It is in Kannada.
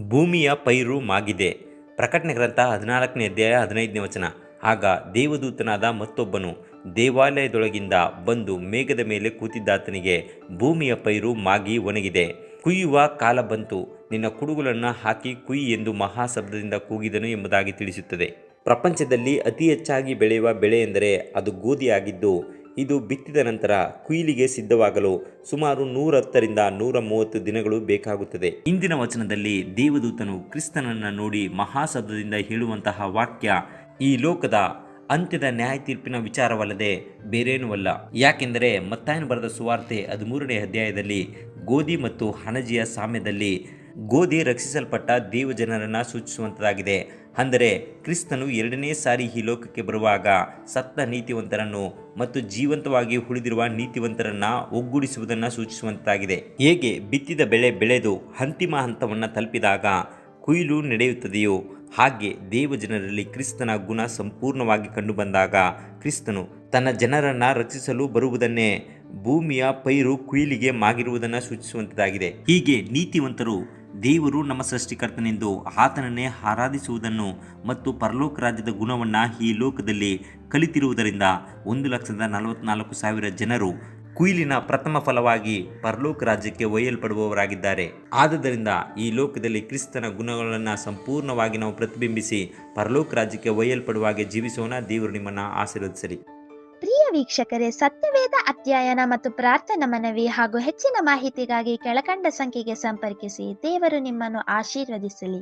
ಭೂಮಿಯ ಪೈರು ಮಾಗಿದೆ. ಪ್ರಕಟಣೆ ಗ್ರಂಥ 14ನೇ ಅಧ್ಯಾಯ 15ನೇ ವಚನ. ಆಗ ದೇವದೂತನಾದ ಮತ್ತೊಬ್ಬನು ದೇವಾಲಯದೊಳಗಿಂದ ಬಂದು ಮೇಘದ ಮೇಲೆ ಕೂತಿದ್ದಾತನಿಗೆ, ಭೂಮಿಯ ಪೈರು ಮಾಗಿ ಒಣಗಿದೆ, ಕುಯ್ಯುವ ಕಾಲ ಬಂತು, ನಿನ್ನ ಕುಡುಗೋಲನ್ನು ಹಾಕಿ ಕುಯ್ಯಿ ಎಂದು ಮಹಾಶಬ್ದದಿಂದ ಕೂಗಿದನು ಎಂಬುದಾಗಿ ತಿಳಿಸುತ್ತದೆ. ಪ್ರಪಂಚದಲ್ಲಿ ಅತಿ ಹೆಚ್ಚಾಗಿ ಬೆಳೆಯುವ ಬೆಳೆ ಎಂದರೆ ಅದು ಗೋಧಿ ಆಗಿದ್ದು, ಇದು ಬಿತ್ತಿದ ನಂತರ ಕುಯ್ಲಿಗೆ ಸಿದ್ಧವಾಗಲು ಸುಮಾರು 110ರಿಂದ 130 ದಿನಗಳು ಬೇಕಾಗುತ್ತದೆ. ಇಂದಿನ ವಚನದಲ್ಲಿ ದೇವದೂತನು ಕ್ರಿಸ್ತನನ್ನು ನೋಡಿ ಮಹಾಶಬ್ದದಿಂದ ಹೇಳುವಂತಹ ವಾಕ್ಯ ಈ ಲೋಕದ ಅಂತ್ಯದ ನ್ಯಾಯ ತೀರ್ಪಿನ ವಿಚಾರವಲ್ಲದೆ ಬೇರೇನೂ ಅಲ್ಲ. ಯಾಕೆಂದರೆ ಮತ್ತಾಯನು ಬರೆದ ಸುವಾರ್ತೆ 13ನೇ ಅಧ್ಯಾಯದಲ್ಲಿ ಗೋಧಿ ಮತ್ತು ಹಣಜಿಯ ಸಾಮ್ಯದಲ್ಲಿ ಗೋಧಿ ರಕ್ಷಿಸಲ್ಪಟ್ಟ ದೇವಜನರನ್ನು ಸೂಚಿಸುವಂಥದ್ದಾಗಿದೆ. ಅಂದರೆ ಕ್ರಿಸ್ತನು 2ನೇ ಸಾರಿ ಈ ಲೋಕಕ್ಕೆ ಬರುವಾಗ ಸತ್ತ ನೀತಿವಂತರನ್ನು ಮತ್ತು ಜೀವಂತವಾಗಿ ಉಳಿದಿರುವ ನೀತಿವಂತರನ್ನು ಒಗ್ಗೂಡಿಸುವುದನ್ನು ಸೂಚಿಸುವಂತಾಗಿದೆ. ಹೇಗೆ ಬಿತ್ತಿದ ಬೆಳೆ ಬೆಳೆದು ಅಂತಿಮ ಹಂತವನ್ನು ತಲುಪಿದಾಗ ಕೊಯ್ಲು ನಡೆಯುತ್ತದೆಯೋ, ಹಾಗೆ ದೇವಜನರಲ್ಲಿ ಕ್ರಿಸ್ತನ ಗುಣ ಸಂಪೂರ್ಣವಾಗಿ ಕಂಡುಬಂದಾಗ ಕ್ರಿಸ್ತನು ತನ್ನ ಜನರನ್ನು ರಕ್ಷಿಸಲು ಬರುವುದನ್ನೇ ಭೂಮಿಯ ಪೈರು ಕುಯ್ಲಿಗೆ ಮಾಗಿರುವುದನ್ನು ಸೂಚಿಸುವಂಥದ್ದಾಗಿದೆ. ಹೀಗೆ ನೀತಿವಂತರು ದೇವರು ನಮ್ಮ ಸೃಷ್ಟಿಕರ್ತನೆಂದು ಆತನನ್ನೇ ಆರಾಧಿಸುವುದನ್ನು ಮತ್ತು ಪರಲೋಕ ರಾಜ್ಯದ ಗುಣವನ್ನು ಈ ಲೋಕದಲ್ಲಿ ಕಲಿತಿರುವುದರಿಂದ 1,44,000 ಜನರು ಕುಯ್ಲಿನ ಪ್ರಥಮ ಫಲವಾಗಿ ಪರಲೋಕ ರಾಜ್ಯಕ್ಕೆ ಒಯ್ಯಲ್ಪಡುವವರಾಗಿದ್ದಾರೆ. ಆದುದರಿಂದ ಈ ಲೋಕದಲ್ಲಿ ಕ್ರಿಸ್ತನ ಗುಣಗಳನ್ನು ಸಂಪೂರ್ಣವಾಗಿ ನಾವು ಪ್ರತಿಬಿಂಬಿಸಿ ಪರಲೋಕ ರಾಜ್ಯಕ್ಕೆ ಒಯ್ಯಲ್ಪಡುವಾಗೆ ಜೀವಿಸೋಣ. ದೇವರು ನಿಮ್ಮನ್ನು ಆಶೀರ್ವದಿಸಲಿ. ಪ್ರಿಯ ವೀಕ್ಷಕರೇ, ಸತ್ಯವೇದ ಅಧ್ಯಯನ ಮತ್ತು ಪ್ರಾರ್ಥನಾ ಮನವಿ ಹಾಗೂ ಹೆಚ್ಚಿನ ಮಾಹಿತಿಗಾಗಿ ಕೆಳಕಂಡ ಸಂಖ್ಯೆಗೆ ಸಂಪರ್ಕಿಸಿ. ದೇವರು ನಿಮ್ಮನ್ನು ಆಶೀರ್ವದಿಸಲಿ.